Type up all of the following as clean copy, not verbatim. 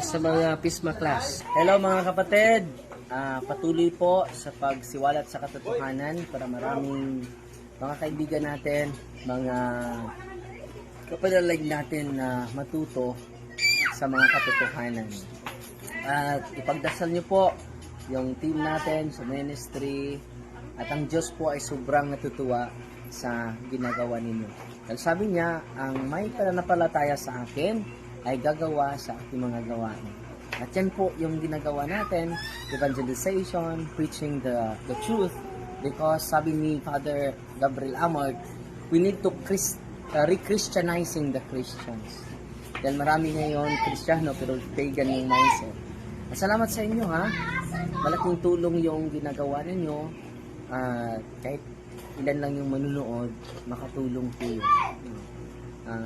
Sa mga Pisma class. Hello mga kapatid, patuloy po sa pagsiwalat sa katotohanan para maraming mga kaibigan natin, mga kapanalig natin na matuto sa mga katotohanan. At ipagdasal niyo po yung team natin sa ministry at ang Diyos po ay sobrang natutuwa sa ginagawa ninyo. Dahil sabi niya, ang may pananampalataya sa akin ay gagawa sa ating mga gawain. At yan po yung ginagawa natin, evangelization, preaching the truth, because sabi ni Father Gabriel Amort, we need to re-Christianizing the Christians. Dahil marami ngayon Kristiyano pero pagan yung mindset. At salamat sa inyo ha, malaking tulong yung ginagawa ninyo, kahit ilan lang yung manunood, makatulong po yun.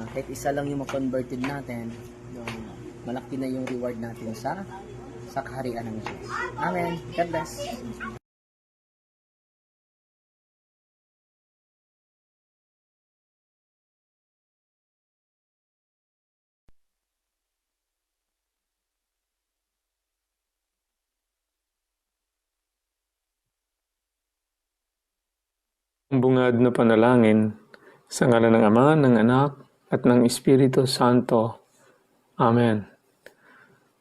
Kahit isa lang yung ma-converted natin, malaki na yung reward natin sa kaharian ng Diyos. Amen. God bless. Ang bungad na panalangin sa ngalan ng Ama, ng Anak, at ng Espiritu Santo. Amen.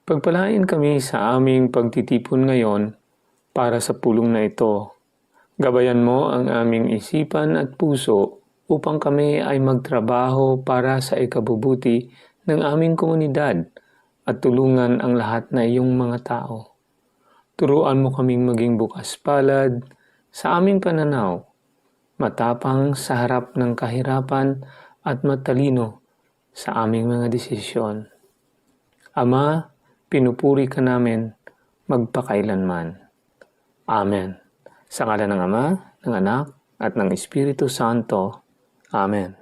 Pagpalain kami sa aming pagtitipon ngayon para sa pulong na ito. Gabayan mo ang aming isipan at puso upang kami ay magtrabaho para sa ikabubuti ng aming komunidad at tulungan ang lahat na iyong mga tao. Turuan mo kaming maging bukas palad sa aming pananaw, matapang sa harap ng kahirapan at matalino sa aming mga desisyon. Ama, pinupuri ka namin magpakailanman. Amen. Sa ngalan ng Ama, ng Anak, at ng Espiritu Santo. Amen.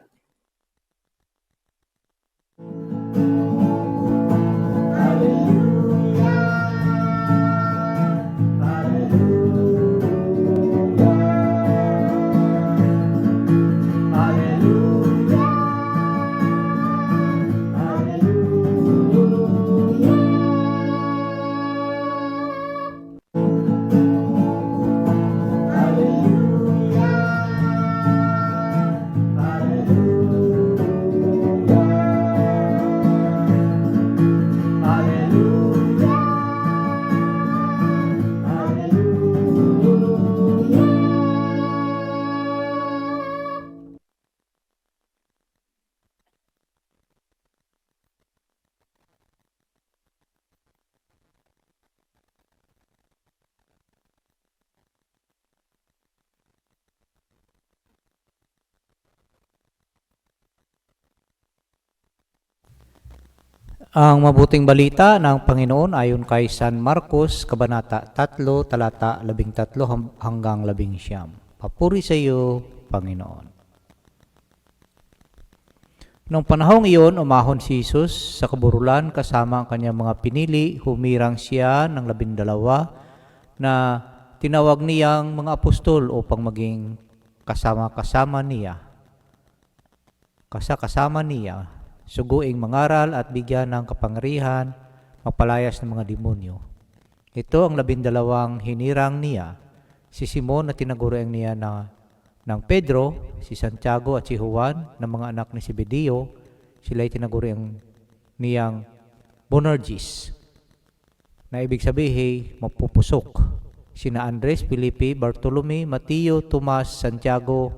Ang mabuting balita ng Panginoon ayon kay San Marcos, Kabanata 3, talata 13 hanggang 19. Papuri sa iyo, Panginoon. Noong panahong iyon, umahon si Jesus sa kaburulan kasama ang kanyang mga pinili. Humirang siya ng 12 na tinawag niyang mga apostol upang maging kasama-kasama niya. Kasama niya. Suguing mangaral at bigyan ng kapangyarihan, magpalayas ng mga demonyo. Ito ang 12 hinirang niya, si Simon na tinaguriang niya ng Pedro, si Santiago at si Juan na mga anak ni Zebedeo, sila ay tinaguriang niyang Boanerges, na ibig sabihin mapupusok. Sina Andres, Felipe, Bartolome, Mateo, Tomas, Santiago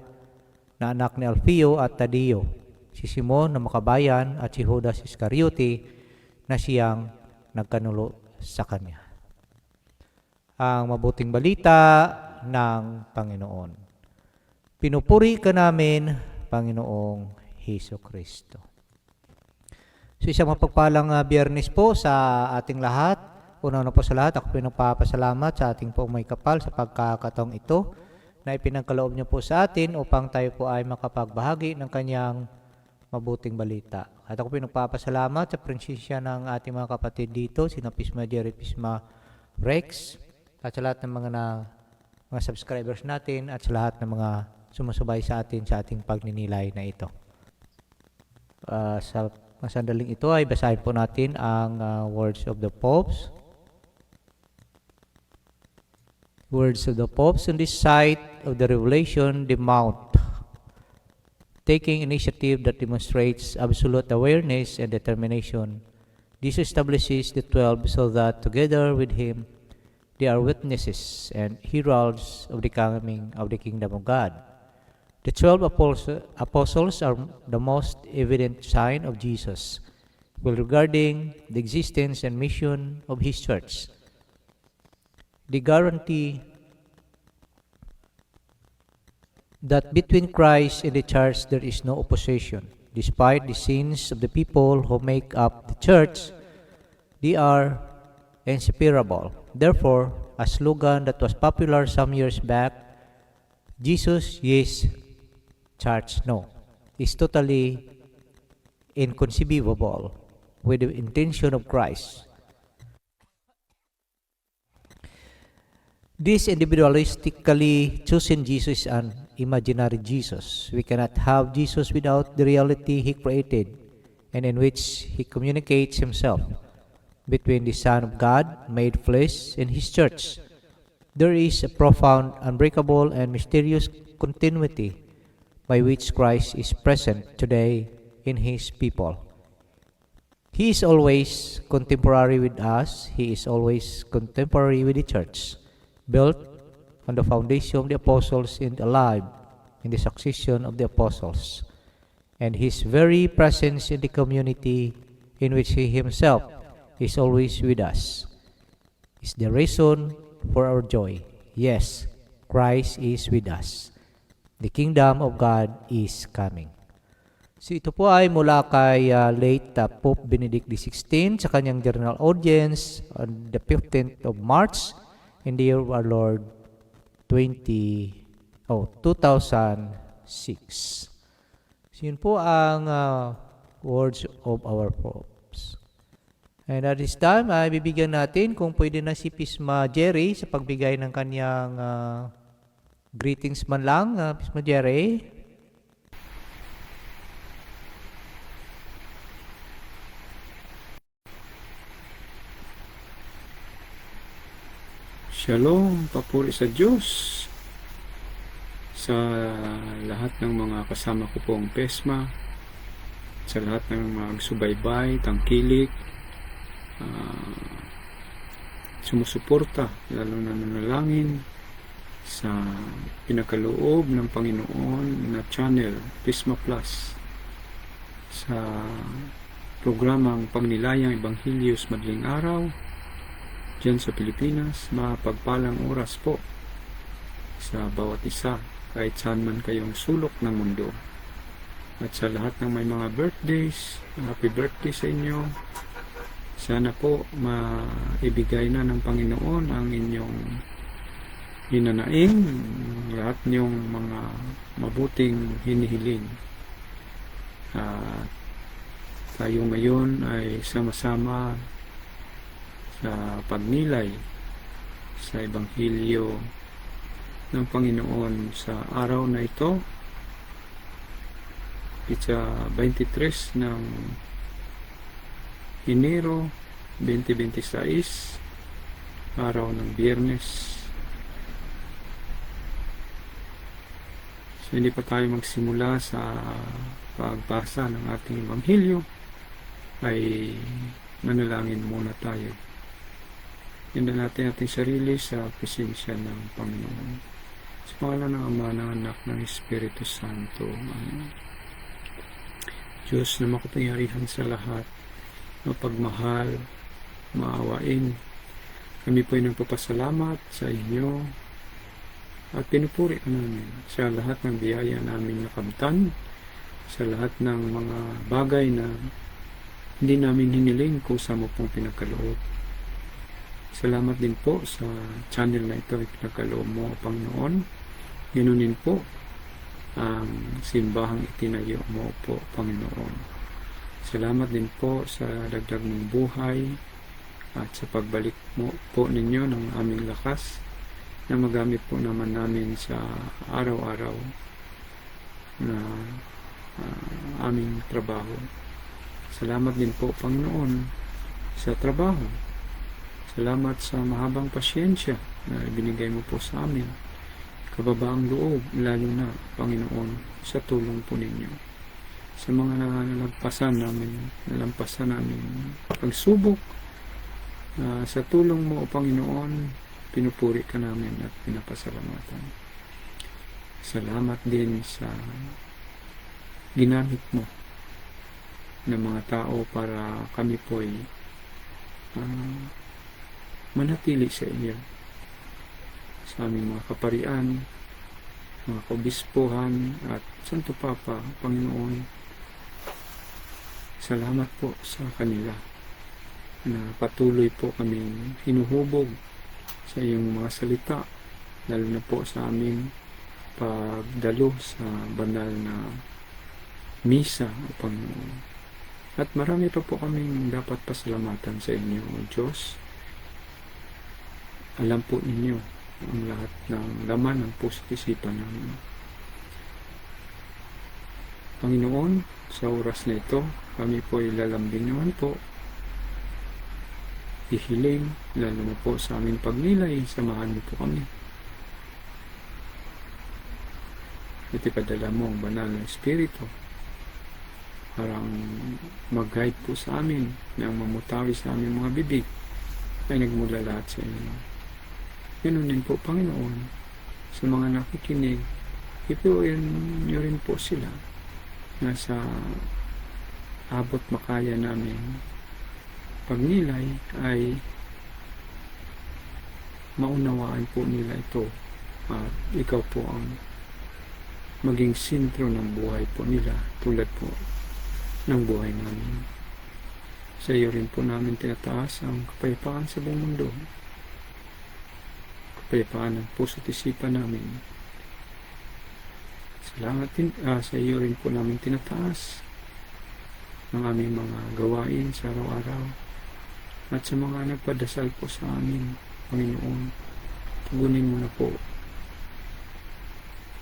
na anak ni Alfeo at Tadeo, si Simon na makabayan at si Judas Iscariote na siyang nagkanulo sa kanya. Ang mabuting balita ng Panginoon. Pinupuri ka namin, Panginoong Hesus Kristo. So isang mapagpalang biyernes po sa ating lahat. Una po sa lahat, ako po nagpapasalamat sa ating pong may kapal sa pagkakataong ito na ipinagkaloob niyo po sa atin upang tayo po ay makapagbahagi ng kanyang mabuting balita. At ako po nagpapasalamat sa prinsesya ng ating mga kapatid dito, sina Pisma Jerry, Pisma Rex, at sa lahat ng mga subscribers natin at sa lahat ng mga sumasubay sa ating pagninilay na ito. Sa sandaling ito ay basahin po natin ang words of the popes. Words of the popes on this side of the revelation, the Mount, taking initiative that demonstrates absolute awareness and determination. This establishes the 12 so that together with him they are witnesses and heralds of the coming of the kingdom of God. The 12 apostles are the most evident sign of Jesus, well regarding the existence and mission of his church. They guarantee that between Christ and the church there is no opposition. Despite the sins of the people who make up the church, they are inseparable. Therefore, a slogan that was popular some years back, Jesus yes, church no, is totally inconceivable with the intention of Christ. This individualistically chosen Jesus is an imaginary Jesus. We cannot have Jesus without the reality he created and in which he communicates himself between the Son of God made flesh and his church. There is a profound, unbreakable, and mysterious continuity by which Christ is present today in his people. He is always contemporary with us. He is always contemporary with the church, built on the foundation of the apostles and alive in the succession of the apostles, and his very presence in the community in which he himself is always with us is the reason for our joy. Yes, Christ is with us. The kingdom of God is coming. So ito po ay mula kay late Pope Benedict XVI sa kanyang general audience on the 15th of March in the year of our Lord 2006. So yun po ang words of our popes. And at this time, ay bibigyan natin kung pwede na si Pisma Jerry sa pagbigay ng kanyang greetings man lang. Pisma Jerry. Shalom, papuri sa Diyos sa lahat ng mga kasama ko pong PESMA, sa lahat ng mga subaybay, tangkilik, sumusuporta, lalo na nanalangin sa pinakaloob ng Panginoon na channel, PESMA Plus, sa programang Pagnilayang Ebanghelyo sa Madaling Araw dyan sa Pilipinas. Mapagpalang oras po sa bawat isa, kahit saan man kayong sulok ng mundo. At sa lahat ng may mga birthdays, happy birthday sa inyo. Sana po maibigay na ng Panginoon ang inyong hinanaing, lahat niyong mga mabuting hinihiling. Tayo ngayon ay sama-sama sa pagnilay sa Ebanghelyo ng Panginoon sa araw na ito. Pitsa 23 ng Enero 2026, araw ng Biyernes. So hindi pa tayo magsimula sa pagbasa ng ating Ebanghelyo, ay manalangin muna tayo. Hindan natin ating sarili sa presensya ng Panginoon. Sa pangalan ng Ama, ng Anak, ng Espiritu Santo. Amen. Diyos na makapangyarihan sa lahat, mapagmahal, maawain, kami po ay nagpapasalamat sa inyo at pinupuri ka namin sa lahat ng biyaya namin nakamtan, sa lahat ng mga bagay na hindi namin hiniling kung saan mo pong pinagkaloob. Salamat din po sa channel na ito, ipinagkaloob mo, Panginoon. Ganunin po ang simbahang itinayo mo po, Panginoon. Salamat din po sa dagdag ng buhay at sa pagbalik mo po ninyo ng aming lakas na magamit po naman namin sa araw-araw na aming trabaho. Salamat din po, Panginoon, sa trabaho. Salamat sa mahabang pasyensya na ibinigay mo po sa amin. Kababaang loob, lalo na, Panginoon, sa tulong po ninyo. Sa mga nalampasan namin pagsubok, sa tulong mo, Panginoon, pinupuri ka namin at pinapasalamatan. Salamat din sa ginamit mo ng mga tao para kami po'y manatili sa iyo, sa aming mga kaparian, mga kaobispohan at Santo Papa, Panginoon. Salamat po sa kanila na patuloy po kaming hinuhubog sa iyong mga salita, lalo na po sa aming pagdalo sa banal na misa, Panginoon. At marami pa po kaming dapat pasalamatan sa inyo, O Diyos. Alam po ninyo ang lahat ng laman ng puso't isipan namin. Panginoon, sa oras na ito, kami po ay lalambing naman po. Ihiling, lalo na po sa aming pagnilay, samahan mo po kami. At ipadala mo ang banal na Espiritu parang mag-guide po sa amin na ang mamutawi sa aming mga bibig ay nagmula lahat sa inyo. Ganun din po, Panginoon, sa mga nakikinig, ipuin nyo rin po sila na sa abot makaya namin pagnilay ay maunawaan po nila ito at ikaw po ang maging sentro ng buhay po nila tulad po ng buhay namin. Sa iyo rin po namin tinataas ang kapayapaan sa buong mundo, kapayapaan ng puso't isipan namin. Salamat din sa iyo rin po namin tinataas ang aming mga gawain sa araw-araw at sa mga nagpadasal po sa amin, Panginoon. Tugunin mo na po.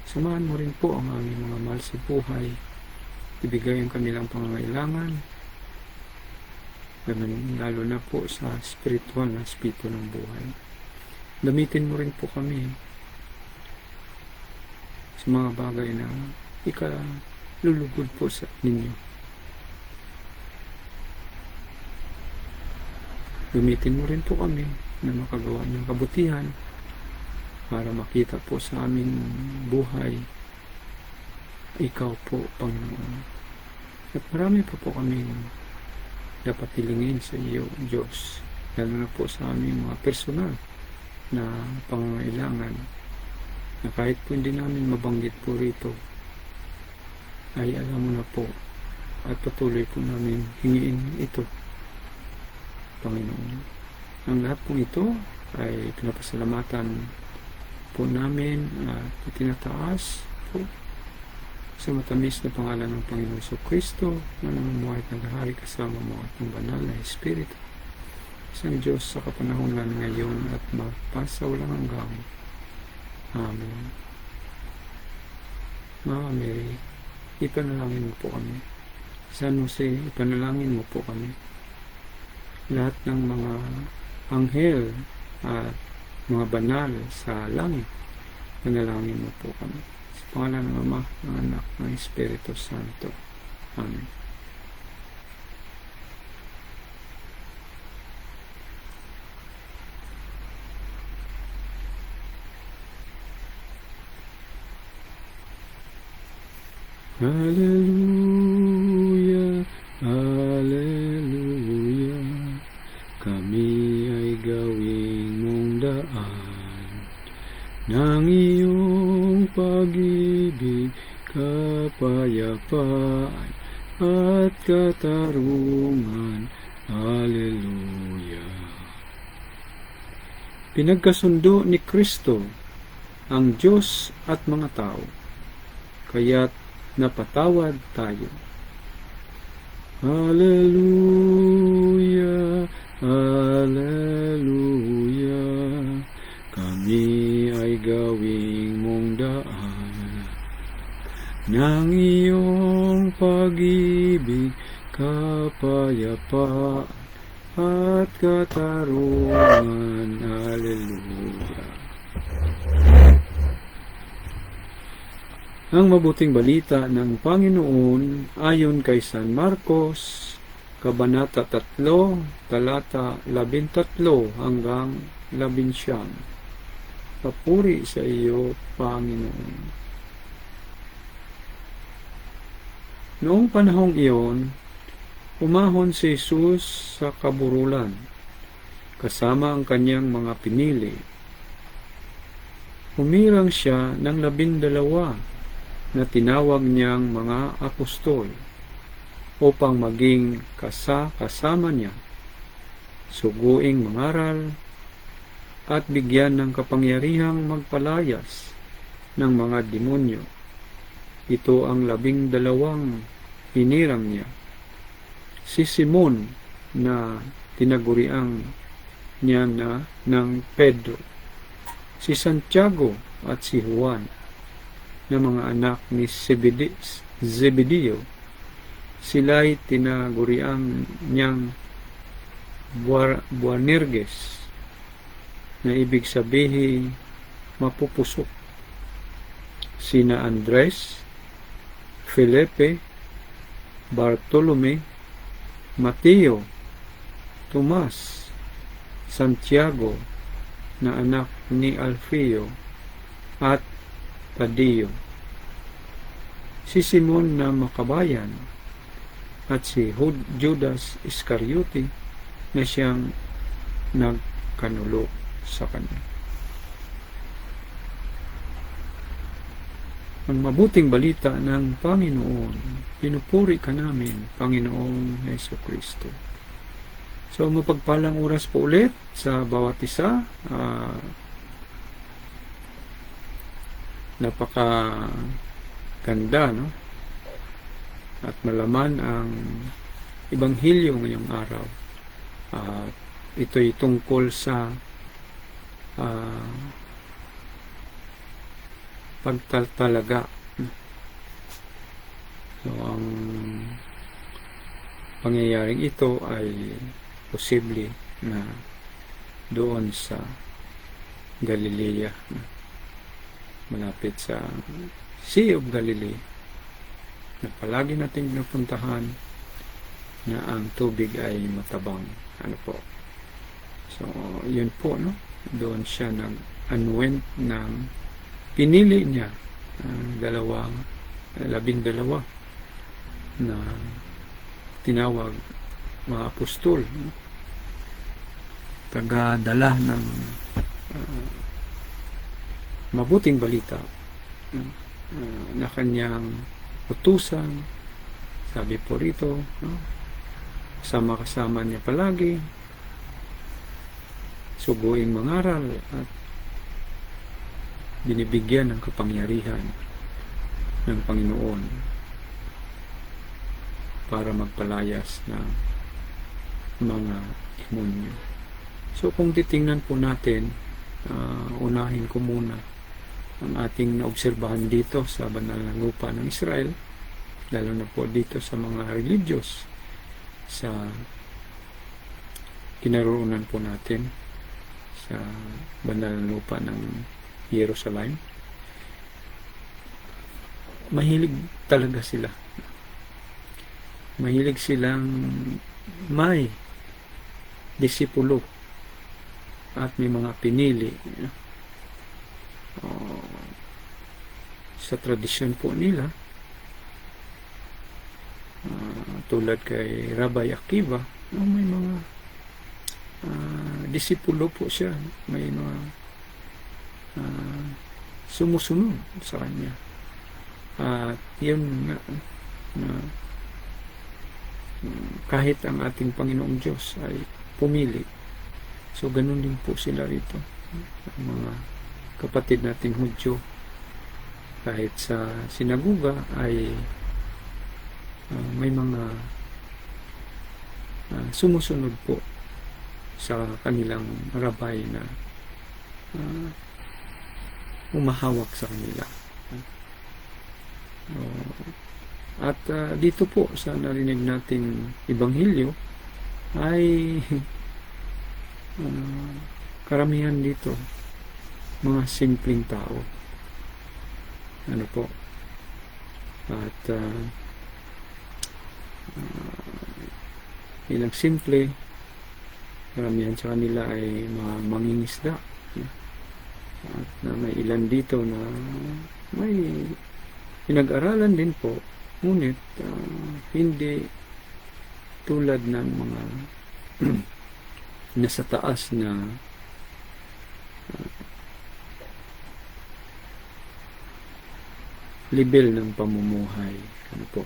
Samahan mo rin po ang aming mga mahal sa buhay. Ibigay ang kanilang pangangailangan, lalo na po sa spiritual na espiritu ng buhay. Gamitin mo rin po kami sa mga bagay na ikalulugod po sa ninyo. Gamitin mo rin po kami na makagawa ng kabutihan para makita po sa aming buhay ikaw po, Panginoon. At marami pa po kami dapat hilingin sa iyo, Diyos, lalo na po sa aming mga personal na pangangailangan na kahit po hindi namin mabanggit po rito ay alam mo na po at patuloy po namin hingiin ito, Panginoon. Ang lahat po ito ay pinapasalamatan po namin at itinataas po sa matamis na pangalan ng Panginoon Jesucristo na namumuhay at naghahari kasama mo at ng banal na Espiritu, isang Diyos sa kapanahunan ngayon at magpasawalang hanggang. Amen. Mama Mary, ipanalangin mo po kami. San Jose, ipanalangin mo po kami. Lahat ng mga anghel at mga banal sa langit, panalangin mo po kami. Sa pangalan ng Ama, ng Anak, ng Espiritu Santo. Amen. Hallelujah, Hallelujah, kami ay gawing mong daan ng iyong pag-ibig, kapayapaan, at katarungan. Hallelujah. Pinagkasundo ni Kristo ang Diyos at mga tao, kaya't napatawad tayo. Hallelujah, hallelujah, kami ay gawing mong daan ng iyong pag-ibig, kapayapaan at katarungan. Hallelujah. Ang mabuting balita ng Panginoon ayon kay San Marcos, Kabanata 3, talata 13 hanggang 11. Papuri sa iyo, Panginoon. Noong panahong iyon, umahon si Jesus sa kaburulan, kasama ang kanyang mga pinili. Humirang siya ng 12 na tinawag niyang mga apostol upang maging kasama niya, suguing mangaral at bigyan ng kapangyarihang magpalayas ng mga demonyo. Ito ang 12 hinirang niya. Si Simon na tinaguriang niya ng Pedro, si Santiago at si Juan na mga anak ni Zebedeo. Sila'y tinaguriang niyang Boanerges, na ibig sabihin mapupusok. Sina Andres, Felipe, Bartolome, Mateo, Tomas, Santiago na anak ni Alfeo at Tadeo, si Simon na makabayan at si Judas Iscariote na siyang nagkanulo sa kanya. Ang mabuting balita ng Panginoon, pinupuri ka namin, Panginoong Jesucristo. So mapagpalang oras po ulit sa bawat isa. Napaka ganda, no? At malaman ang Ebanghelyo ngayong araw. Ito'y tungkol sa pagtatalaga. So, ang pangyayaring ito ay posible na doon sa Galilea, malapit sa Sea of Galilee, na palagi nating napuntahan, na ang tubig ay matabang. Ano po? So, yun po, no? Doon siya nag-anoint ng pinili niya ang 12 na tinawag mga apostol, no? Tagadala ng mabuting balita na kanyang utusan. Sabi po rito, no? Kasama niya palagi, suguing mangaral at binibigyan ng kapangyarihan ng Panginoon para magpalayas ng mga demonyo. So kung titingnan po natin, unahin ko muna ang ating naobserbahan dito sa banal na lupa ng Israel, lalo na po dito sa mga religious sa kinaroonan po natin sa banal na lupa ng Jerusalem. Mahilig talaga sila. Mahilig silang may disipulo at may mga pinili. Sa tradisyon po nila, tulad kay Rabbi Akiva, may mga disipulo po siya, may mga sumusunod sa kanya. At yun nga, kahit ang ating Panginoong Diyos ay pumili. So ganun din po sila rito, ang mga kapatid nating Hudyo. Kahit sa sinaguga ay may mga sumusunod po sa kanilang rabay na umahawak sa kanila. At dito po sa narinig nating Ebanghelyo ay karamihan dito mga simpleng tao. Ano po? At ilang simple, karamihan sa kanila ay mga mangingisda. At may ilan dito na may pinag-aralan din po, ngunit hindi tulad ng mga nasa taas na level ng pamumuhay. Ano po?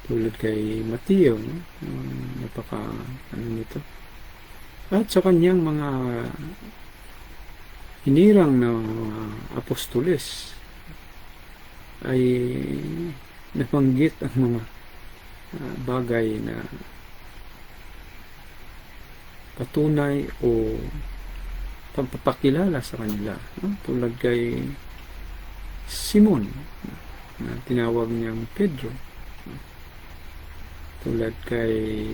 Tulad kay Mateo, no? Napaka ano nito. At sa kanyang mga hinirang na mga apostoles ay nabanggit ang mga bagay na patunay o pagpapakilala sa kanila, no? Tulad kay Simon na tinawag niyang Pedro, tulad kay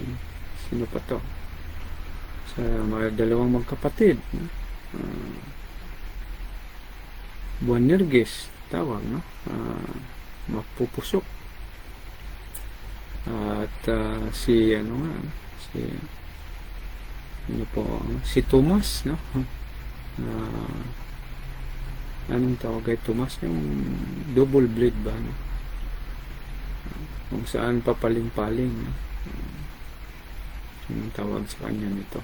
sino pa to sa mga dalawang magkapatid, no? Boanerges tawag, no? Mapupusok. At si ano nga, si ano po, si Thomas, no? Anong tawag kay Thomas? Yung double blade ba, no? Kung saan papaling-paling, no? Anong tawag sa kanya nito?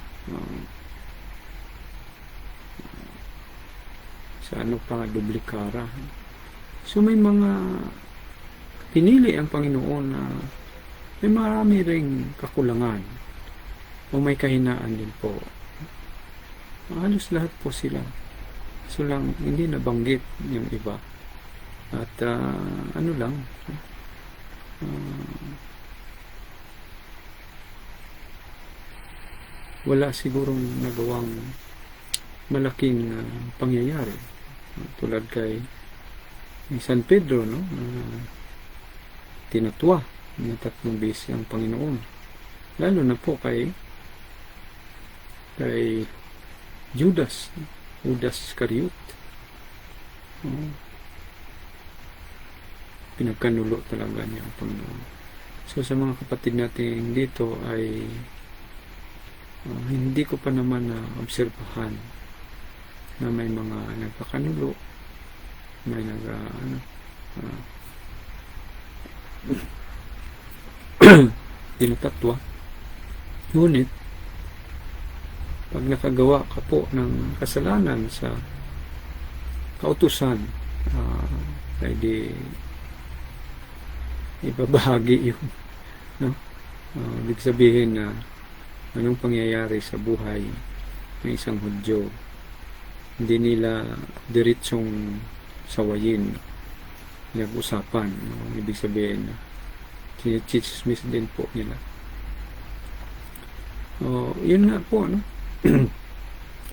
Sa ano pa, dublikara. So may mga pinili ang Panginoon na may marami ring kakulangan o may kahinaan din po. Halos lahat po sila. So lang, hindi nabanggit yung iba. At ano lang, wala sigurong nagawang malaking pangyayari. Tulad kay San Pedro, no? Tinatwa ng 3 beses ang Panginoon. Lalo na po kay Judas Iscariot. Pinagkanulo talaga niya ang Panginoon. So sa mga kapatid natin dito ay hindi ko pa naman na obserbahan na may mga nagpakanulo, may tinatatwa. Ngunit pag nakagawa ka po ng kasalanan sa kautusan, ay di ibabahagi yun, no? Ibig sabihin na anong pangyayari sa buhay ng isang Hudyo, hindi nila diretsong sawayin, nag-usapan, no? Ibig sabihin na chinismis din po nila. Yun nga po, no?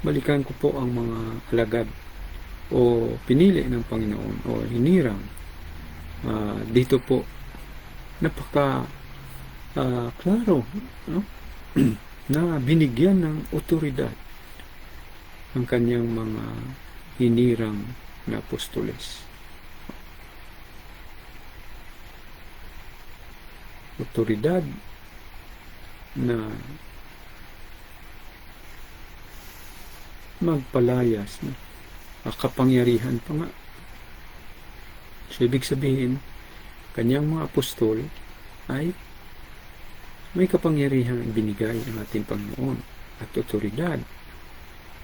Balikan ko po ang mga alagad o pinili ng Panginoon o hinirang. Dito po napaka klaro, no? Na binigyan ng otoridad ang kanyang mga hinirang na apostoles. Otoridad na magpalayas, no? Kapangyarihan pa nga. So ibig sabihin, kanyang mga apostol ay may kapangyarihan binigay ang ating Panginoon at otoridad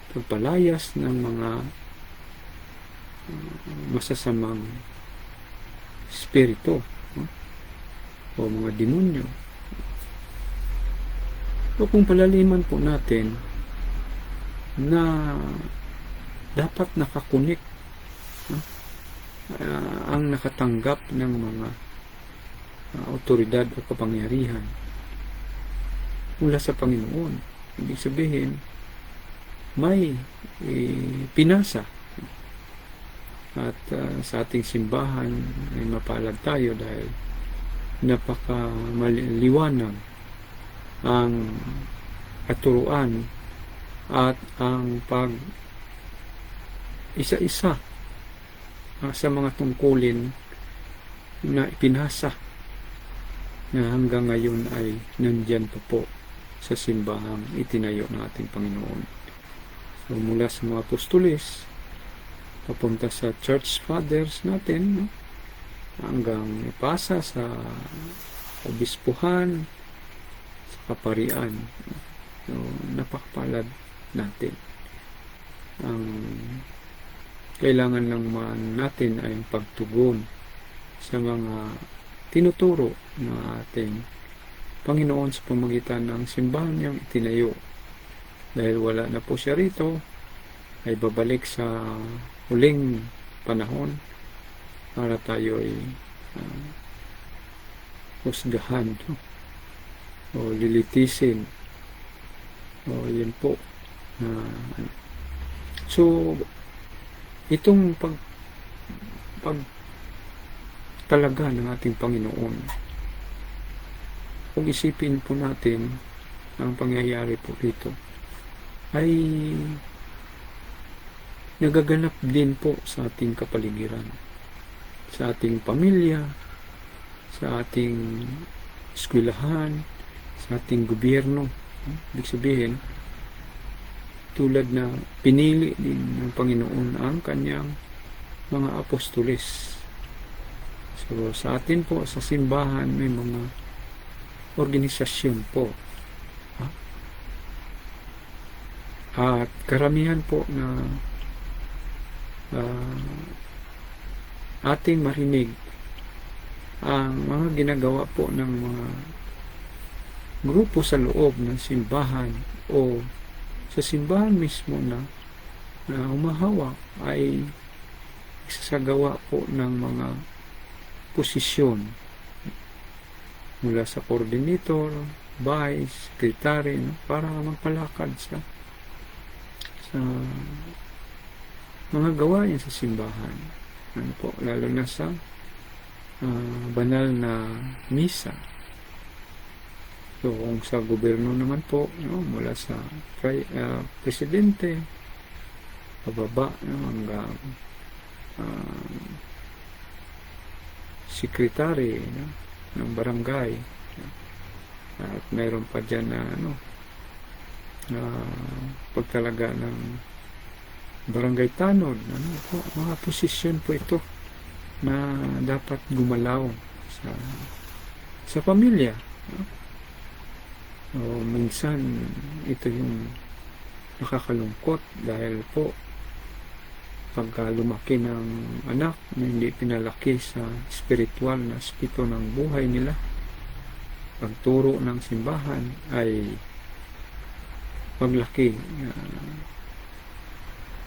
pagpalayas ng mga masasamang spirito, no? o mga demonyo. O kung palaliman po natin na dapat nakakunik ang nakatanggap ng mga autoridad o kapangyarihan mula sa Panginoon. Ibig sabihin, may pinasa. At sa ating simbahan ay mapalad tayo dahil napaka maliwanag ang katuruan at ang pag isa-isa sa mga tungkulin na ipinasa na hanggang ngayon ay nandyan pa po sa simbahang itinayo ng ating Panginoon. So mula sa mga apostoles papunta sa church fathers natin, no? Hanggang ipasa sa obispuhan, sa kaparian. So, napakapalad natin. Ang kailangan lang man natin ay ang pagtugon sa mga tinuturo ng ating Panginoon sa pamagitan ng simbahan niyang itinayo. Dahil wala na po siya rito, ay babalik sa huling panahon para tayo ay husgahan o lilitisin o yun po so itong talaga ng ating Panginoon, kung isipin po natin ang pangyayari po dito ay nagaganap din po sa ating kapaligiran, sa ating pamilya, sa ating eskwelahan, sa ating gobyerno. Ibig sabihin, tulad na pinili din ng Panginoon ang kanyang mga apostoles. So sa atin po, sa simbahan, may mga organisasyon po. At karamihan po na ating marinig ang mga ginagawa po ng mga grupo sa loob ng simbahan o sa simbahan mismo na humahawak ay isasagawa po ng mga posisyon mula sa coordinator, vice, secretary, para magpalakad sa mga gawain sa simbahan. Ano po, lalo na sa banal na misa. So, kung sa gobyerno naman po, mula sa presidente, pababa, hanggang sekretary ng barangay. At mayroon pa dyan na pagtalaga ng barangay tanod, po, mga posisyon po ito na dapat gumalaw sa pamilya. O minsan ito yung nakakalungkot dahil po pagka lumaki ng anak na hindi pinalaki sa spiritual na aspeto ng buhay nila, pagturo ng simbahan ay paglaki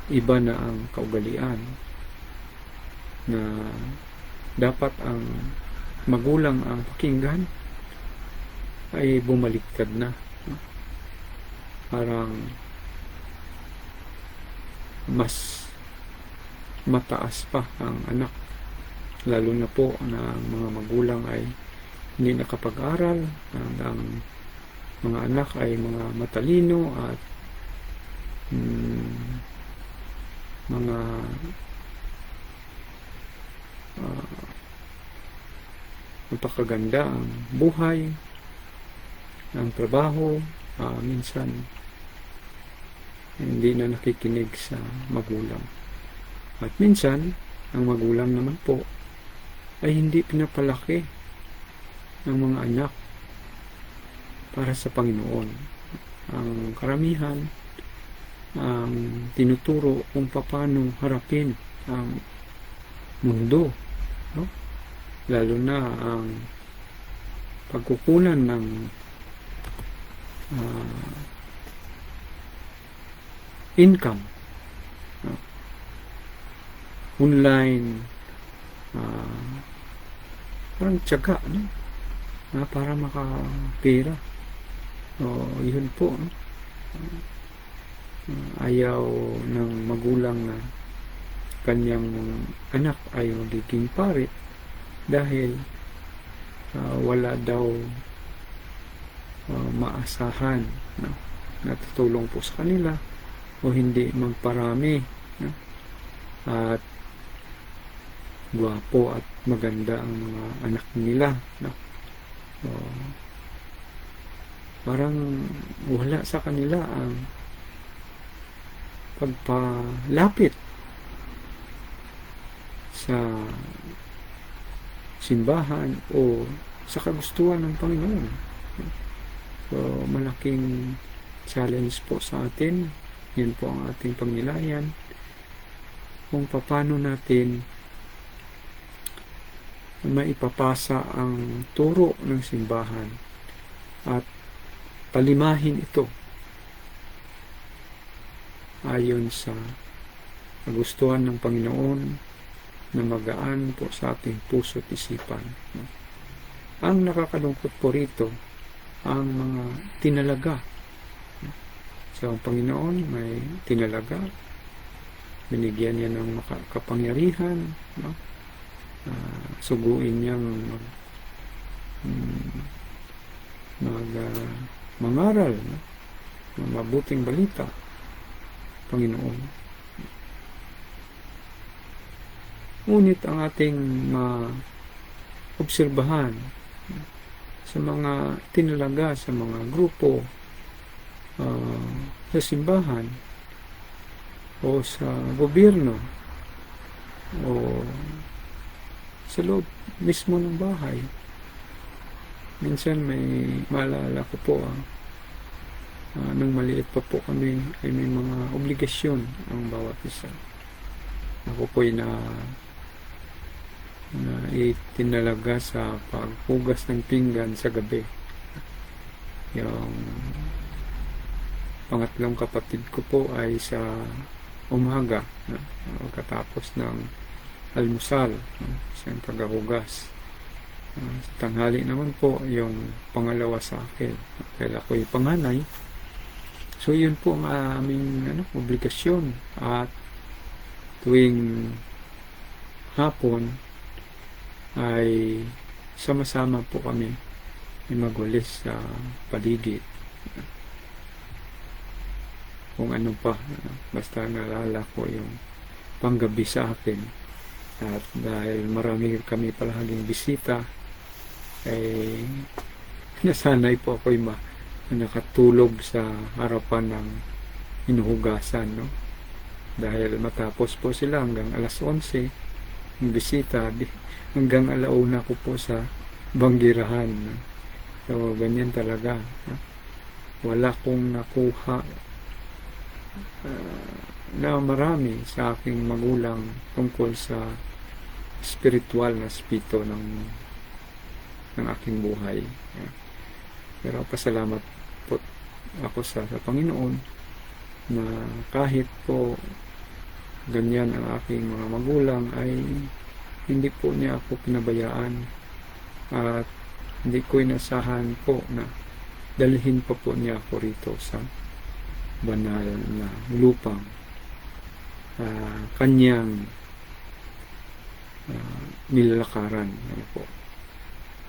iba na ang kaugalian na dapat ang magulang ang pakinggan ay bumaliktad na. Parang mas mataas pa ang anak, lalo na po na mga magulang ay hindi nakapag-aral, ang mga anak ay mga matalino at mga napakaganda ang buhay, ang trabaho, minsan hindi na nakikinig sa magulang. At minsan, ang magulang naman po ay hindi pinapalaki ng mga anak para sa Panginoon. Ang karamihan ang tinuturo kung paano harapin ang mundo, lalo na ang pagkukunan ng income, no? Online, parang tiyaga, no? Para makapera. Yun po, no? Ayaw ng magulang na kanyang anak ay magiging pare dahil wala daw maasahan, no? Na tutulong po sa kanila o hindi magparami, no? At gwapo at maganda ang mga anak nila, no? Parang wala sa kanila ang pagpalapit sa simbahan o sa kagustuhan ng Panginoon. So, malaking challenge po sa atin. Yan po ang ating pagnilayan. Kung paano natin maipapasa ang turo ng simbahan at palimahin ito ayon sa kagustuhan ng Panginoon na magaan po sa ating puso at isipan. Ang nakakalungkot po rito, ang mga tinalaga. So, ang Panginoon may tinalaga, binigyan niya ng kapangyarihan, no? Suguin niyang mangaral, no? Ng mabuting balita, Panginoon. Ngunit ang ating obserbahan sa mga tinalaga sa mga grupo sa simbahan o sa gobyerno o sa loob mismo ng bahay. Minsan may maalala ko po nung maliit pa po kami ay may mga obligasyon ang bawat isa. Ako po'y na itinalaga sa paghugas ng pinggan sa gabi. Yung pangatlong kapatid ko po ay sa umaga, katapos ng almusal, siyang paghugas. Sa tanghali naman po yung pangalawa sa akin, dahil ako'y panganay. So yun po ang aming obligasyon. At tuwing hapon ay sama-sama po kami magwalis sa paligid. Kung ano pa, basta naalala ko yung panggabi sa akin. At dahil marami kami palaging bisita, ay nasanay po ako'y nakatulog sa harapan ng hinuhugasan, no? Dahil matapos po sila hanggang alas 11 yung bisita, hanggang alauna ko po sa banggirahan, no? So ganyan talaga, no? Wala kong nakuha na marami sa aking magulang tungkol sa spiritual na spito ng aking buhay. Pero pasalamat po ako sa Panginoon na kahit po ganyan ang aking mga magulang ay hindi po niya ako pinabayaan at hindi ko inasahan po na dalhin pa po niya ako rito sa banal na lupang kanyang nilalakaran. Po.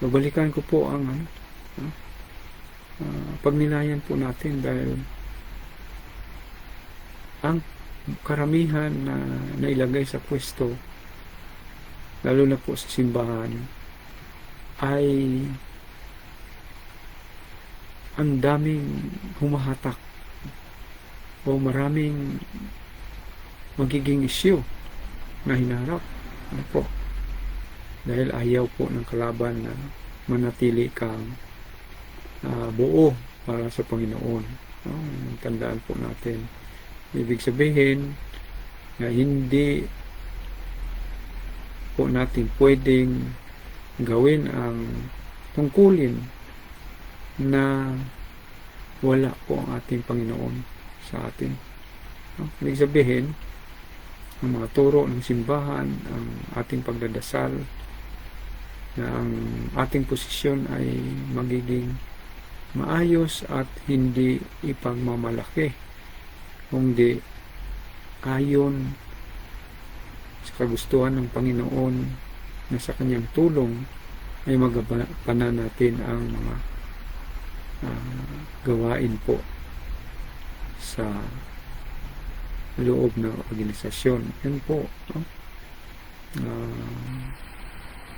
Babalikan ko po ang pagnilayan po natin dahil ang karamihan na nailagay sa pwesto, lalo na po sa simbahan, ay ang daming humahatak o maraming magiging isyu na hinaharap. Ano po? Dahil ayaw po ng kalaban na manatili kang buo para sa Panginoon. Tandaan po natin. Ibig sabihin na hindi po natin pwedeng gawin ang tungkulin na wala po ang ating Panginoon sa atin. No? Ibig sabihin, ang mga turo ng simbahan, ang ating pagdadasal, na ang ating posisyon ay magiging maayos at hindi ipagmamalaki, kundi ayon sa kagustuhan ng Panginoon na sa kanyang tulong ay magampanan natin ang mga gawain po sa loob ng organisasyon. Yan po.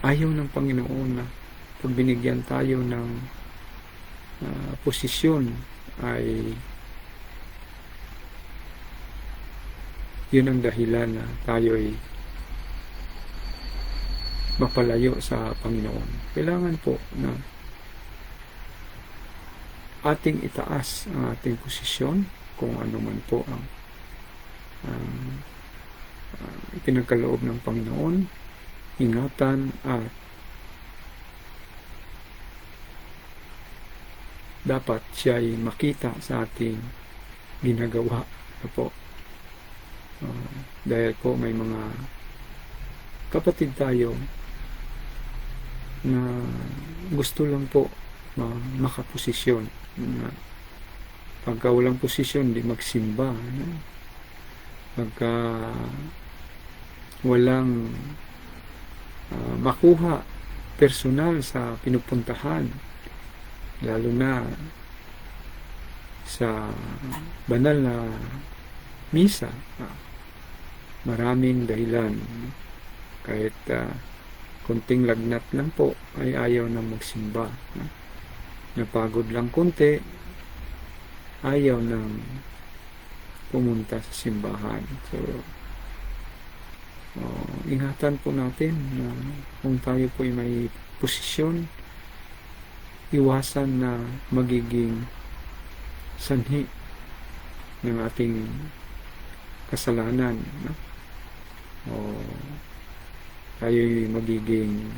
Ayaw ng Panginoon na pag binigyan tayo ng posisyon ay yun ang dahilan na tayo ay mapalayo sa Panginoon. Kailangan po na ating itaas ang ating posisyon kung ano man po ang pinagkaloob ng Panginoon, ingatan at dapat siya ay makita sa ating ginagawa po. Dahil po may mga kapatid tayo na gusto lang po makaposisyon, na pagka walang posisyon di magsimba, pagka walang makuha personal sa pinupuntahan, lalo na sa banal na misa, maraming dahilan. Kahit konting lagnat lang po ay ayaw na magsimba. Napagod lang konti, ayaw nang pumunta sa simbahan. So, ingatan po natin na kung tayo po ay may posisyon, iwasan na magiging sanhi ng ating kasalanan, no? O tayo'y magiging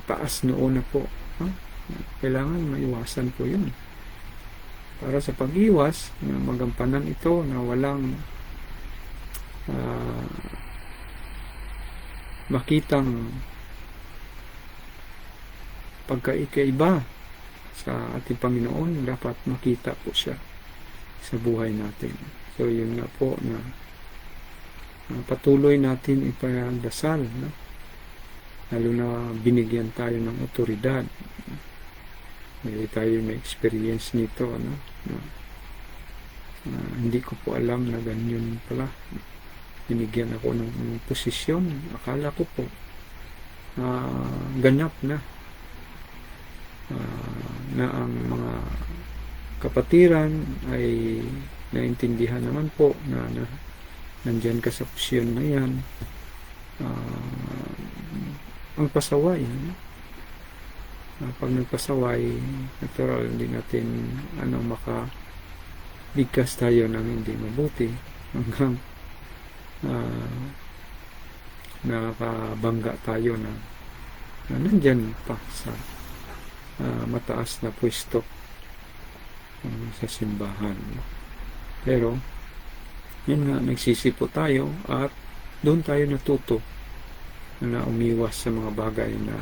taas noon na po, no? Kailangan maiwasan po yun. Para sa pag-iwas, magampanan ito na walang makitang pagkaikaiba sa ating Panginoon, dapat makita po siya sa buhay natin. So yun nga po na patuloy natin ipagdasal, no? Lalo na binigyan tayo ng otoridad. May tayo may experience nito, no? Hindi ko po alam na ganyan pala. Binigyan ako ng posisyon. Akala ko po ganap na na ang mga kapatiran ay naintindihan naman po na nandyan ka sa posisyon na yan. Ang pasaway, pag nagpasaway, natural hindi natin makabigkas tayo ng hindi mabuti hanggang nakabangga tayo na nandyan pa sa mataas na pwesto sa simbahan. Pero yun nga, nagsisipo tayo at doon tayo natuto na umiwas sa mga bagay na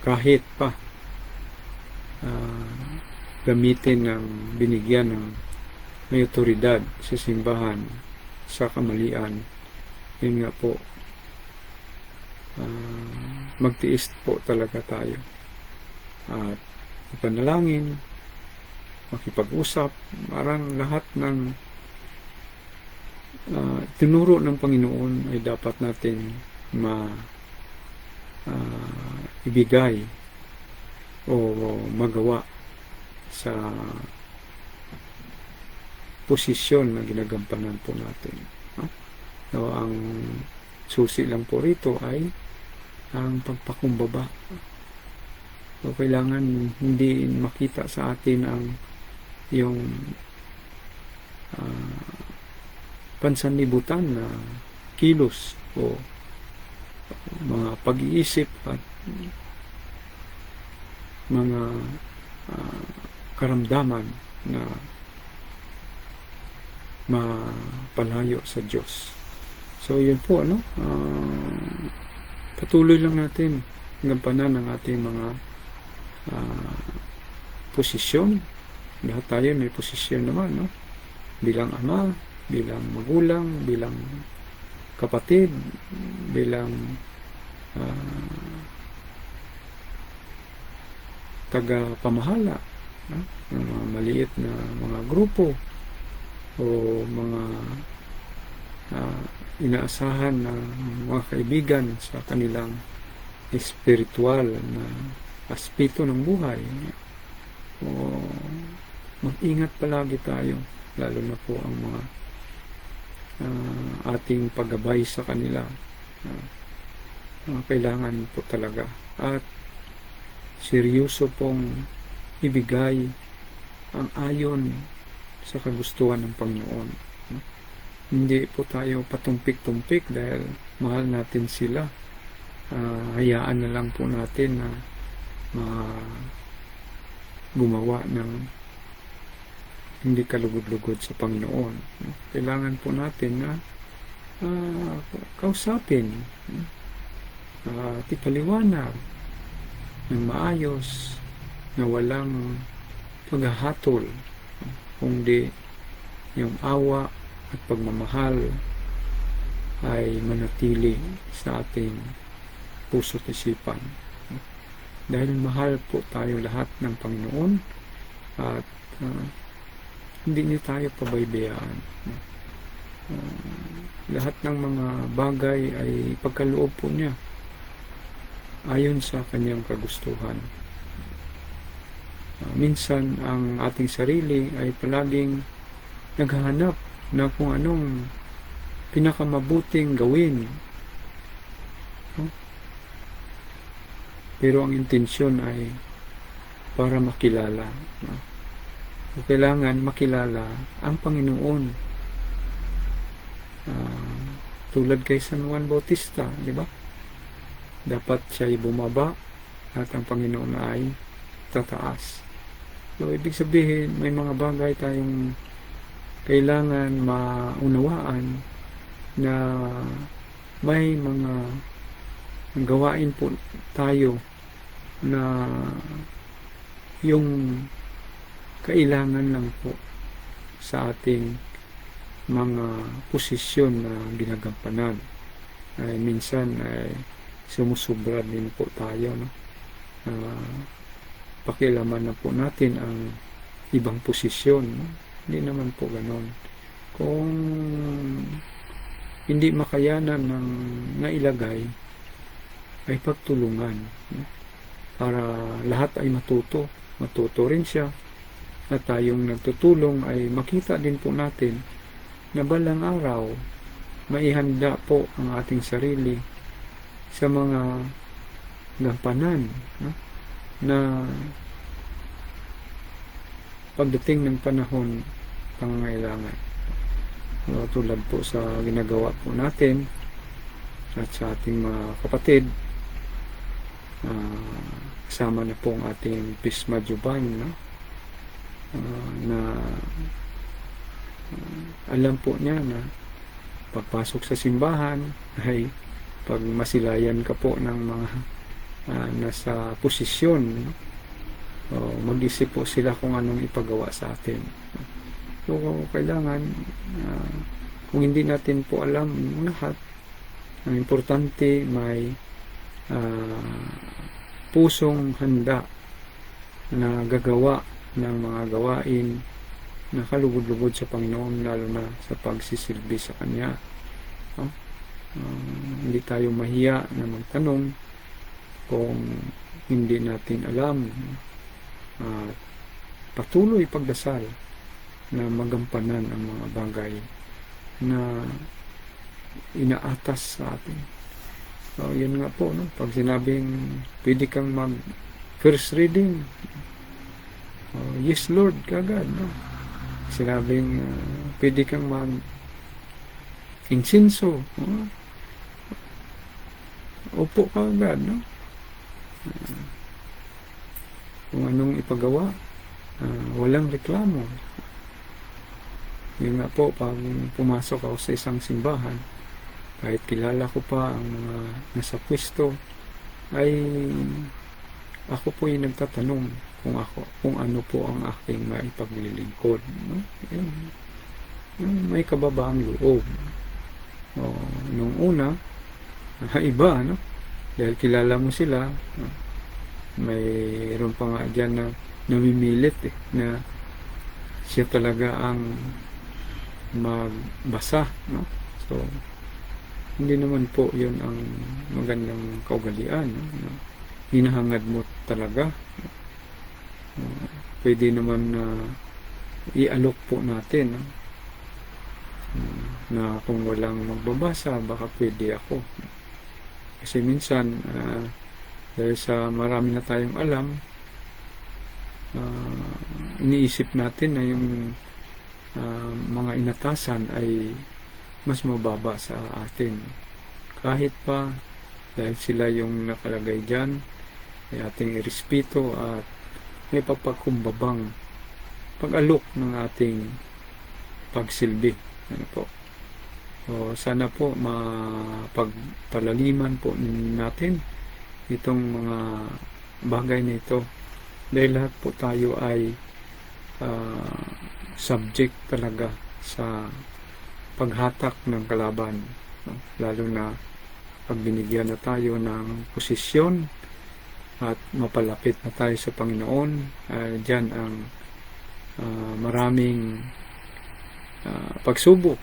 kahit pa gamitin ng binigyan ng may otoridad sa simbahan sa kamalian. Yun nga po, magtiis po talaga tayo at ipanalangin, makipag-usap, parang lahat ng tinuro ng Panginoon ay dapat natin ibigay o magawa sa posisyon na ginagampanan po natin. So, ang susi lang po rito ay ang pagpakumbaba. So, kailangan hindi makita sa atin yung pansanlibutan na kilos o mga pag-iisip at mga karamdaman na mapalayo sa Diyos. So yun po, patuloy lang natin gampanan ang ating mga posisyon. Lahat tayo may posisyon naman, no? Bilang ama, bilang magulang, bilang kapatid, bilang taga-pamahala, no? Ng mga maliit na mga grupo o mga inaasahan na mga kaibigan sa kanilang espiritual na aspeto ng buhay. O mag-ingat palagi tayo, lalo na po ang mga ating paggabay sa kanila. Kailangan po talaga at seryoso pong ibigay ang ayon sa kagustuhan ng Panginoon. Hindi po tayo patumpik-tumpik dahil mahal natin sila. Hayaan na lang po natin na gumawa ng hindi kalugod-lugod sa Panginoon. Kailangan po natin na kausapin, ipaliwanag ng maayos na walang paghahatol, kundi yung awa at pagmamahal ay manatili sa ating puso at isipan. Dahil mahal po tayo lahat ng Panginoon at hindi niyo tayo pabaybayaan. Lahat ng mga bagay ay pagkaloob po niya ayon sa kanyang kagustuhan. Minsan ang ating sarili ay palaging naghahanap na kung anong pinakamabuting gawin. Pero ang intensyon ay para makilala. Kailangan makilala ang Panginoon. Tulad kay San Juan Bautista, di ba? Dapat siya ay bumaba at ang Panginoon ay tataas. So, ibig sabihin, may mga bagay tayong kailangan maunawaan na may mga gawain po tayo na yung kailangan lang po sa ating mga posisyon na ginagampanan. Ay minsan ay sumusubra din po tayo, no? Pakialaman na po natin ang ibang posisyon, no? Hindi naman po ganon. Kung hindi makayanan ng nailagay, ay pagtulungan, no? Para lahat ay matuto rin siya at tayong nagtutulong ay makita din po natin na balang araw maihanda po ang ating sarili sa mga gampanan, no? Na pagdating ng panahon pangangailangan. Tulad po sa ginagawa po natin at sa ating mga kapatid, kasama na po ang ating Pisma Juban, no? Na alam po niya na pagpasok sa simbahan ay pag masilayan ka po ng mga nasa posisyon, no? Mag-isip po sila kung anong ipagawa sa atin. So kailangan kung hindi natin po alam lahat, ang importante may pusong handa na gagawa ng mga gawain na kalugod-lugod sa Panginoon, lalo na sa pagsisilbi sa Kanya. Hindi tayo mahiya na magtanong kung hindi natin alam. Patuloy pagdasal na magampanan ang mga bagay na inaatas sa atin. So, yun nga po, no? Pag sinabing pwede kang mag first reading, yes Lord, kagad, no? Sinabing pwede kang mag insinso, upo ka agad, no? Kung anong ipagawa, walang reklamo. Yun nga po, pag pumasok ako sa isang simbahan, kahit kilala ko pa ang mga nasa pwesto, ay ako po yung nagtatanong kung ano po ang aking maipaglilingkod. No? Yung may kababaang loob. O, nung una, iba, no? Dahil kilala mo sila, mayroon pa nga dyan na namimilit na siya talaga ang magbasa, no? So, hindi naman po yun ang magandang kaugalian, no? Hinahangad mo talaga. Pwede naman na ialok po natin, no? Na kung walang magbabasa, baka pwede ako. Kasi minsan, dahil sa marami na tayong alam, iniisip natin na yung mga inatasan ay mas mababa sa atin. Kahit pa, dahil sila yung nakalagay dyan, ay ating irespeto at may pagpakumbabang pag-alok ng ating pagsilbi. Ano po? O, sana po mapagpalaliman po natin itong mga bagay na ito. Dahil lahat po tayo ay subject talaga sa paghatak ng kalaban. No? Lalo na pag binigyan na tayo ng posisyon at mapalapit na tayo sa Panginoon, dyan ang maraming pagsubok.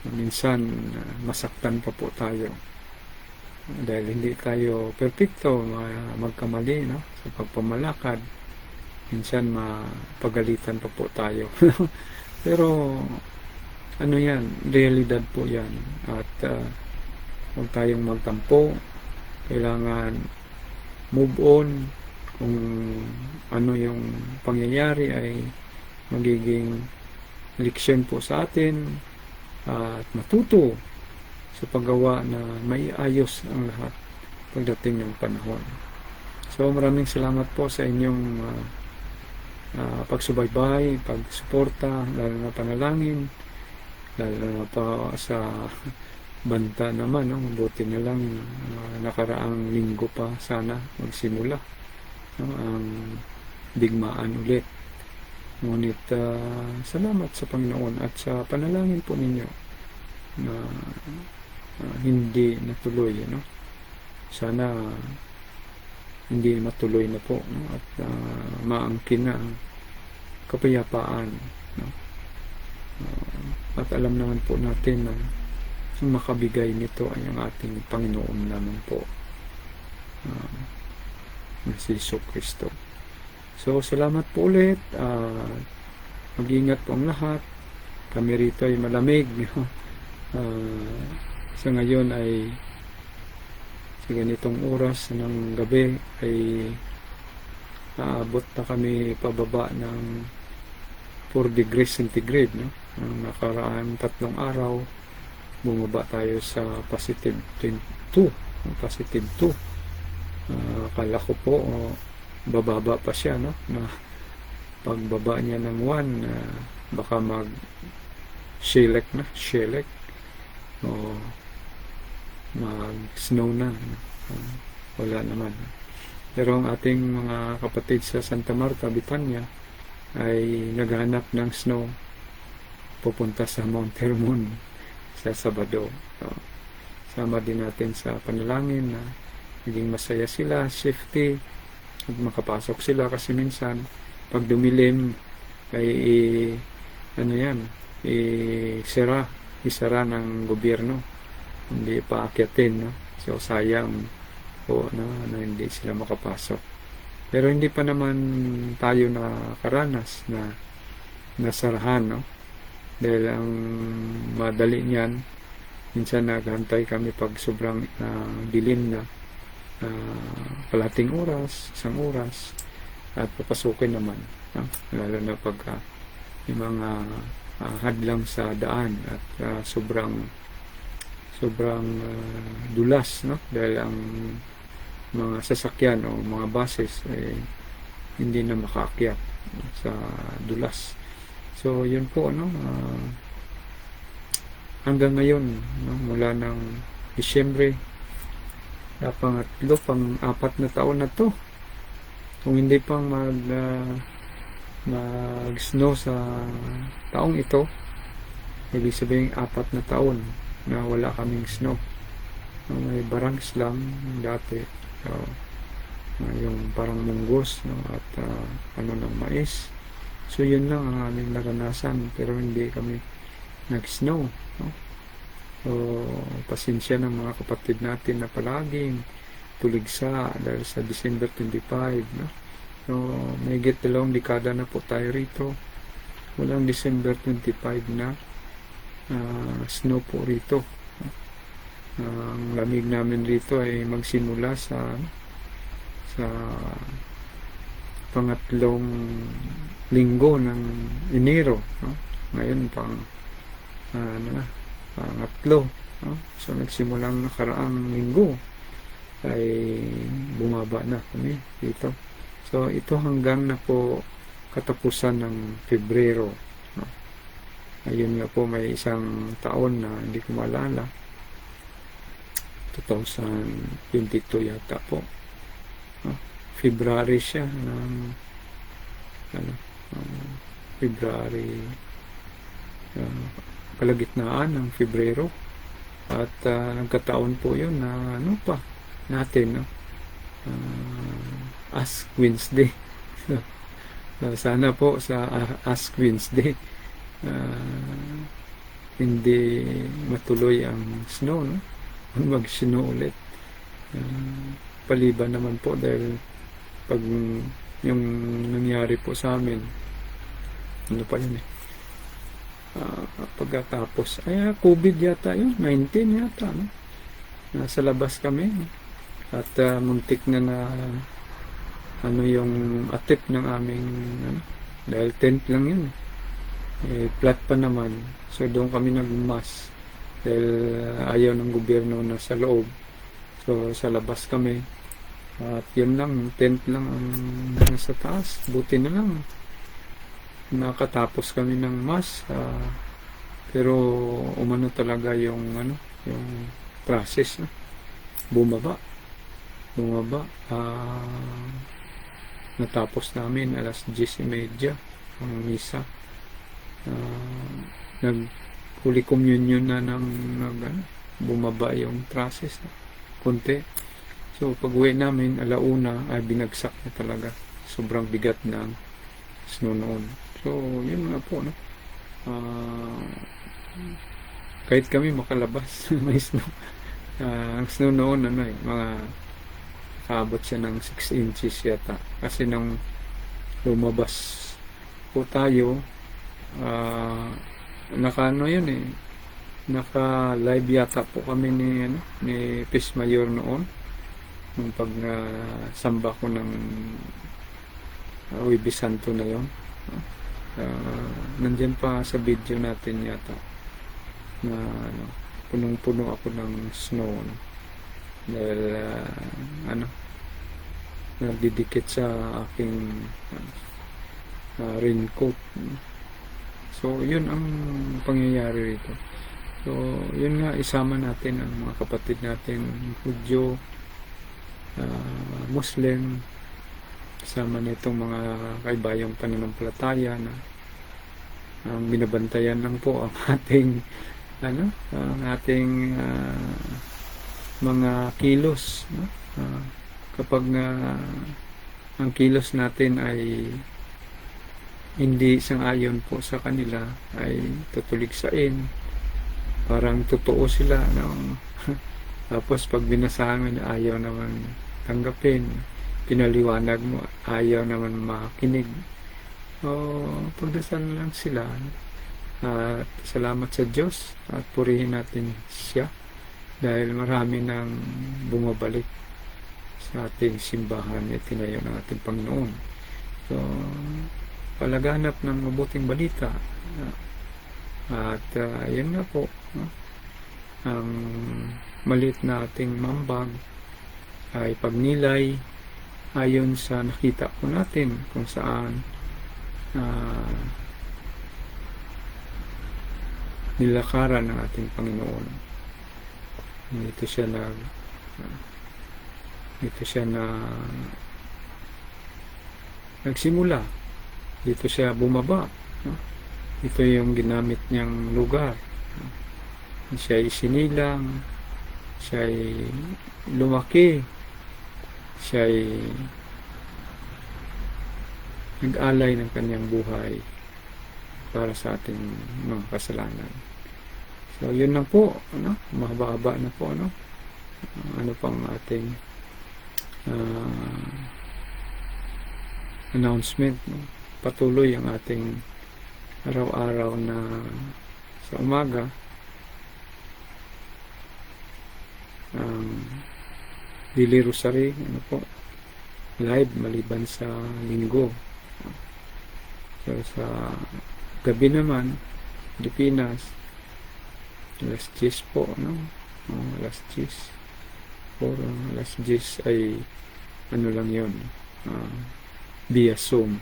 Minsan masaktan pa po tayo dahil hindi tayo perfecto, magkamali, no? Sa pagpamalakad. Minsan mapagalitan pa po tayo. Pero ano yan, realidad po yan. At huwag tayong magtampo. Kailangan move on. Kung ano yung pangyayari ay magiging leksyon po sa atin, at matuto sa paggawa na may ayos ang lahat pagdating ng panahon. So maraming salamat po sa inyong pagsubaybay, pagsuporta, lalo na panalangin, lalo na pa sa banta naman, no? Buti na lang nakaraang linggo pa sana magsimula, no? Ang digmaan ulit. Ngunit salamat sa Panginoon at sa panalangin po ninyo na hindi natuloy, no? Sana hindi matuloy na po, no? At maangkin na ang kapayapaan, no? At alam naman po natin na ang makabigay nito ay ang ating Panginoon naman po, na si Jesucristo. So, salamat po ulit. Mag-ingat po ang lahat. Kami rito ay malamig. Sa ngayon ay sa ganitong oras ng gabi ay aabot na kami pababa ng 4 degrees centigrade. No? Ang nakaraan 3 araw, bumaba tayo sa positive 2. Positive 2. Akala ko po, bababa pa siya, no? Na pagbaba niya ng 1, baka mag-shelek na, o mag-snow na. Wala naman. Pero ang ating mga kapatid sa Santa Marta, Bitanya, ay naghanap ng snow pupunta sa Mount Hermon sa Sabado. So, sama din natin sa panalangin na maging masaya sila, safety, at makapasok sila kasi minsan pag dumilim ay isara ng gobyerno, hindi pa aakyatin, no? So sayang po, no, na hindi sila makapasok. Pero hindi pa naman tayo nakaranas na nasarahan, no? Dahil ang madali niyan, minsan naghantay kami pag sobrang dilim na, kalating oras, 1 oras, at papasukin naman, no? Lalo na pag may mga hadlang sa daan at sobrang sobrang dulas, no? Dahil ang mga sasakyan o mga buses hindi na makaakyat sa dulas. So yun po, no? Hanggang ngayon, no? Mula ng Disyembre, pangatlo, pang-4 na taon na to, kung hindi pang mag-snow sa taong ito, ibig sabihin 4 na taon na wala kaming snow. May barangs lang dati, yung parang munggos, no? At ng mais. So yun lang ang aming naranasan, pero hindi kami nag-snow, no? So pasensya ng mga kapatid natin na palaging tuligsa dahil sa December 25, no? So may 2 dekada na po tayo rito, walang December 25 na snow po rito. Ang lamig namin rito ay magsimula sa pangatlong linggo ng Enero, no? Ngayon pangatlo, no? So nagsimulang nakaraang linggo ay bumaba na kami dito. So ito hanggang na po katapusan ng Pebrero, no? Ayun nga po, may isang taon na hindi ko maalala, 2022 yata po, no? February siya ng February, kalagitnaan ng Pebrero, at nagkataon po yun na natin, no? Ask Wednesday. Sana po sa Ask Wednesday hindi matuloy ang snow, no? Mag-snow ulit. Paliban naman po dahil pag yung nangyari po sa amin, pagkatapos COVID yata yun, 19 yata, no? Nasa labas kami, no? At muntik na yung atip ng aming dahil tent lang yun, flat pa naman, so doon kami nagmas dahil ayaw ng gobyerno na sa loob, so sa labas kami, at yun lang, tent lang ang nasa taas. Buti na lang nakatapos kami ng mas, pero umano talaga yung yung process, no? bumaba, natapos namin alas 10:30 ang misa, nag-Holy Communion na bumaba yung process, no? Konti. So pag uwi namin alauna ay binagsak na talaga, sobrang bigat ng snow noon. So yun nga po, no? Kahit kami makalabas may snow, ang snow noon mga kaabot siya ng 6 inches yata, kasi nung lumabas po tayo, naka live yata po kami ni Peace Mayor noon, nung pag samba ko ng Huwebes Santo na yun. Nandyan pa sa video natin yata na punong-puno ako ng snow, no? Dahil nagdidikit sa aking raincoat. So yun ang pangyayari rito. So yun nga, isama natin ang mga kapatid natin Hudyo, Muslim, kasama nitong mga kaibayang pananampalataya na ang binabantayan lang po ang ating mga kilos, no? Kapag ang kilos natin ay hindi sang-ayon po sa kanila, ay tutuligsain, parang totoo sila, no? Tapos pag binasahan ayaw naman tanggapin, pinaliwanag mo ayaw naman makinig. Pagdasal lang sila, at salamat sa Diyos at purihin natin siya dahil marami nang bumabalik sa ating simbahan at tinayo ng ating Panginoon. So palaganap ng mabuting balita, at yun nga po, no? ang maliit na ating mambag ay pagnilay ayon sa nakita po natin kung saan nilakaran ng ating Panginoon. Dito siya nagsimula. Dito siya bumaba. No? Ito yung ginamit niyang lugar. Siya ay sinilang, siya ay lumaki, siya ay nag-alay ng kanyang buhay para sa ating mga kasalanan. So, yun lang po, mahaba-haba na po, ano pang ating announcement, patuloy ang ating araw-araw na sa umaga Daily Rosary, live maliban sa linggo. So, sa gabi naman, Pilipinas, alas 10 po, alas 10. Or alas 10 ay lang yun, via Zoom.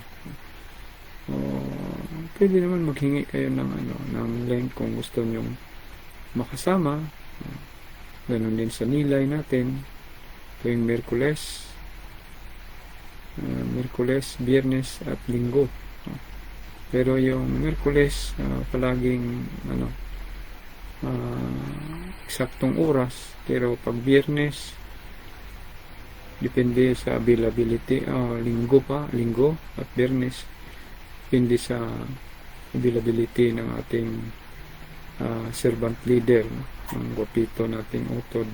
Pwede naman maghingi kayo ng link kung gusto nyong makasama. Ganon din sa nilay natin tuwing Miyerkules, Biyernes at Linggo. Pero yung Miyerkules palaging eksaktong oras, pero pag Biyernes depende sa availability. Linggo at Biyernes depende sa availability ng ating servant leader, ang gwapito nating utod,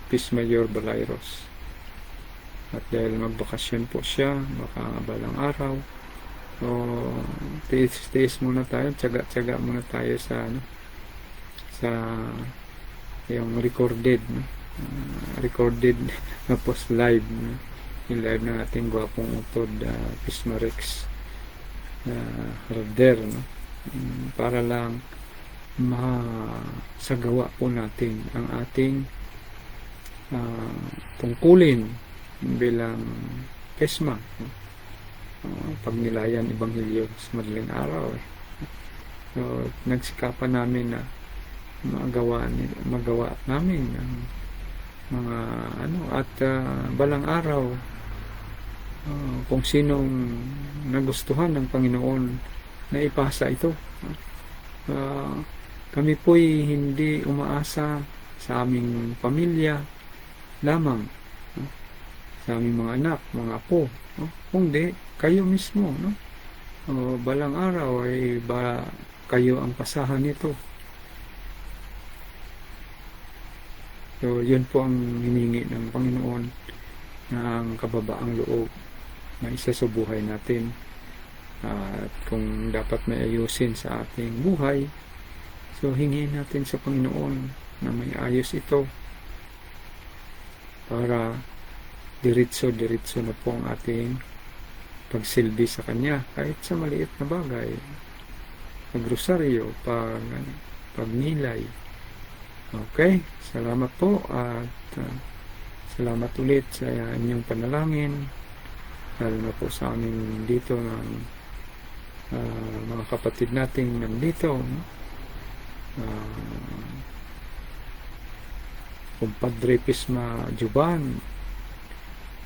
Peace Mayor Balairos. At dahil magbakasyon po siya, baka balang araw, so tiis muna tayo, tsaga muna tayo sa yung recorded na post live, yung live ng ating gwapong utod, Peace Marex Herder, para lang masagawa po natin ang ating tungkulin bilang PESMA, pagnilayan Ebanghelyo sa madaling araw. So, nagsikapan namin na magawa namin ang mga at balang araw, kung sinong nagustuhan ng Panginoon na ipasa ito. Kami po'y hindi umaasa sa aming pamilya lamang, sa aming mga anak, mga apo, kundi kayo mismo, balang araw ay kayo ang pasahan nito. So, yun po ang hiningi ng Panginoon, ng kababaang loob na isa sa buhay natin. At kung dapat may ayusin sa ating buhay, so hingin natin sa Panginoon na may ayos ito para diretso na po ang ating pagsilbi sa Kanya, kahit sa maliit na bagay, pagrosaryo, pagnilay. Okay, salamat po at salamat ulit sa inyong panalangin, lalo na po sa amin dito ng mga kapatid nating nandito, Kumpadre Pisma Juban,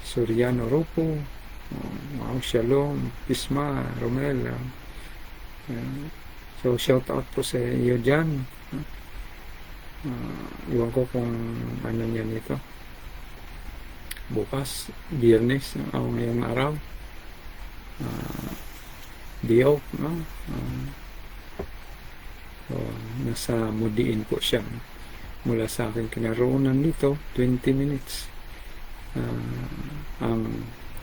Soriano Ropo, Shalom Pisma Romel. So shout out po sa iyo dyan. Iwan ko kung ano niya nito, bukas, Biyernes, ngayong araw, Diok, so, nasa Mudiin po siya. Mula sa akin kinaroonan dito, 20 minutes ang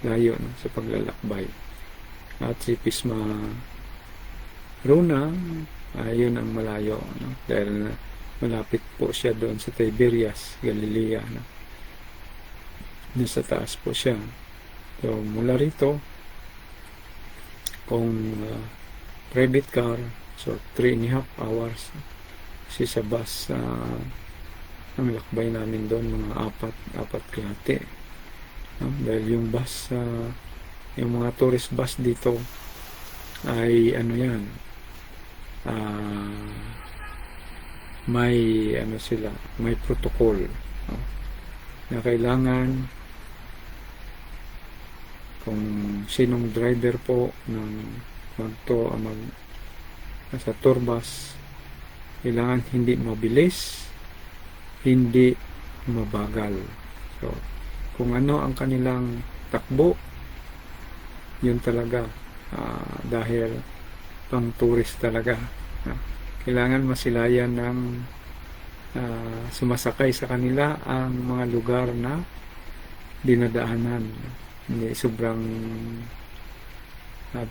layo sa paglalakbay. At si Pisma Rona, ayun ang malayo, dahil malapit po siya doon sa Tiberias, Galilea. Nasa taas po siya. So mula rito, kung private car, so 3.5 hours. Kasi sa bus, ang lakbay namin doon, mga apat kalahati. Dahil yung bus, yung mga tourist bus dito, ay ano yan, may ano sila, may protocol, no? Na kailangan kung sinong driver po ng nasa tour bus, kailangan hindi mabilis, hindi mabagal. So, kung ano ang kanilang takbo, yun talaga, dahil pang tourist talaga. Kailangan masilayan ng sumasakay sa kanila ang mga lugar na dinadaanan. Hindi sobrang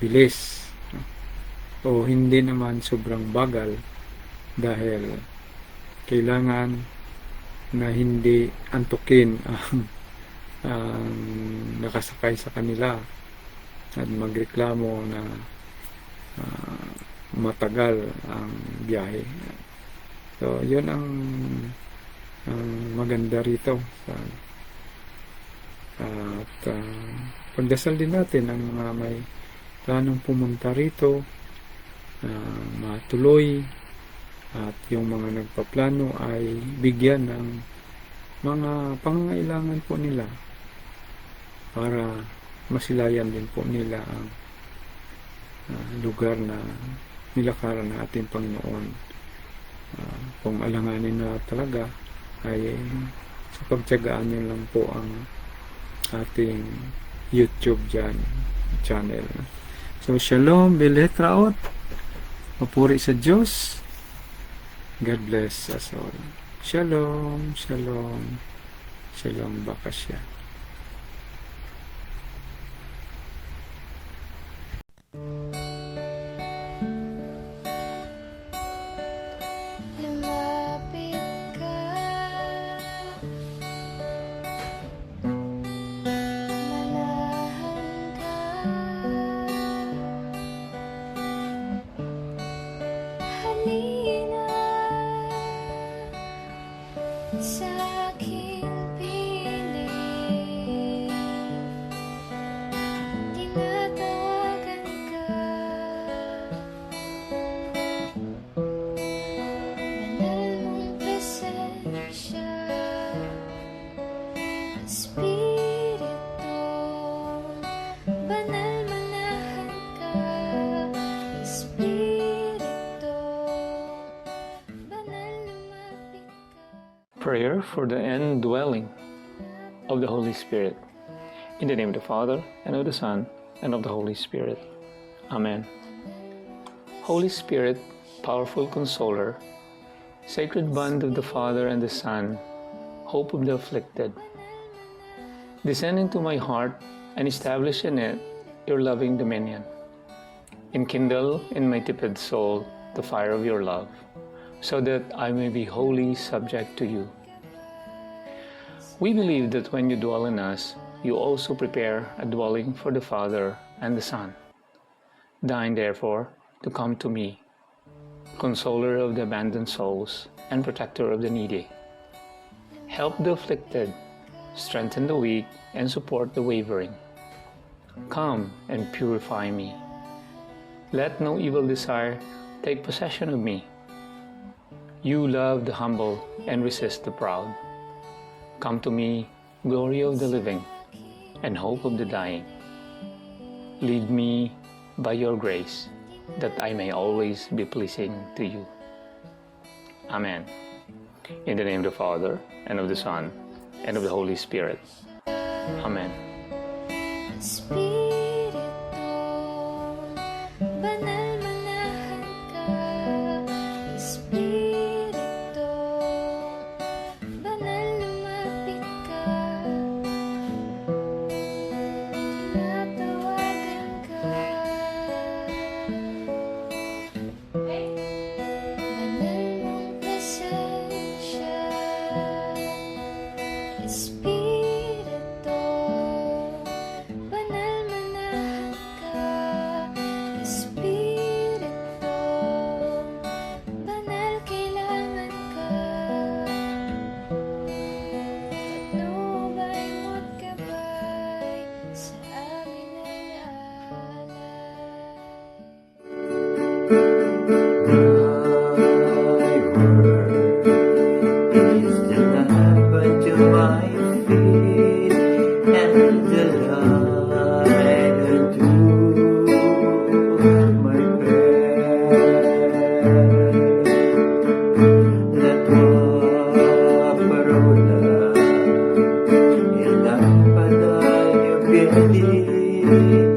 bilis, o hindi naman sobrang bagal, dahil kailangan na hindi antukin ang nakasakay sa kanila at magreklamo na matagal ang biyahe. So, yun ang maganda rito. At pagdasal din natin ang mga may planong pumunta rito, matuloy, at yung mga nagpaplano ay bigyan ng mga pangangailangan po nila para masilayan din po nila ang lugar na nilakaran ng ating Panginoon. Kung alanganin na talaga, ay sa pagtiyagaan nyo lang po ang ating YouTube channel. So, Shalom, Beletraot. Papuri sa Diyos. God bless us all. Shalom, Shalom, Shalom Bakasya. Lumapit ka, manahan ka, halina sa aking piling, tinatawagan ka, banal mong presensya, Espiritu, banal manahan ka, Espiritu, banal lumapit ka. Prayer for the indwelling of the Holy Spirit. In the name of the Father, and of the Son, and of the Holy Spirit. Amen. Holy Spirit, powerful consoler, sacred bond of the Father and the Son, hope of the afflicted, descend into my heart and establish in it your loving dominion. Enkindle in my tepid soul the fire of your love, so that I may be wholly subject to you. We believe that when you dwell in us, you also prepare a dwelling for the Father and the Son. Deign therefore to come to me, consoler of the abandoned souls and protector of the needy. Help the afflicted, strengthen the weak, and support the wavering. Come and purify me. Let no evil desire take possession of me. You love the humble and resist the proud. Come to me, glory of the living, and hope of the dying. Lead me by your grace, that I may always be pleasing to you. Amen. In the name of the Father, and of the Son, and of the Holy Spirit. Amen. Espiritu, banal manahan ka, Espiritu, banal lumapit ka, tinatawagan ka, banal mong presensya, Espiritu, banal manahan ka, Espiritu. Espiritu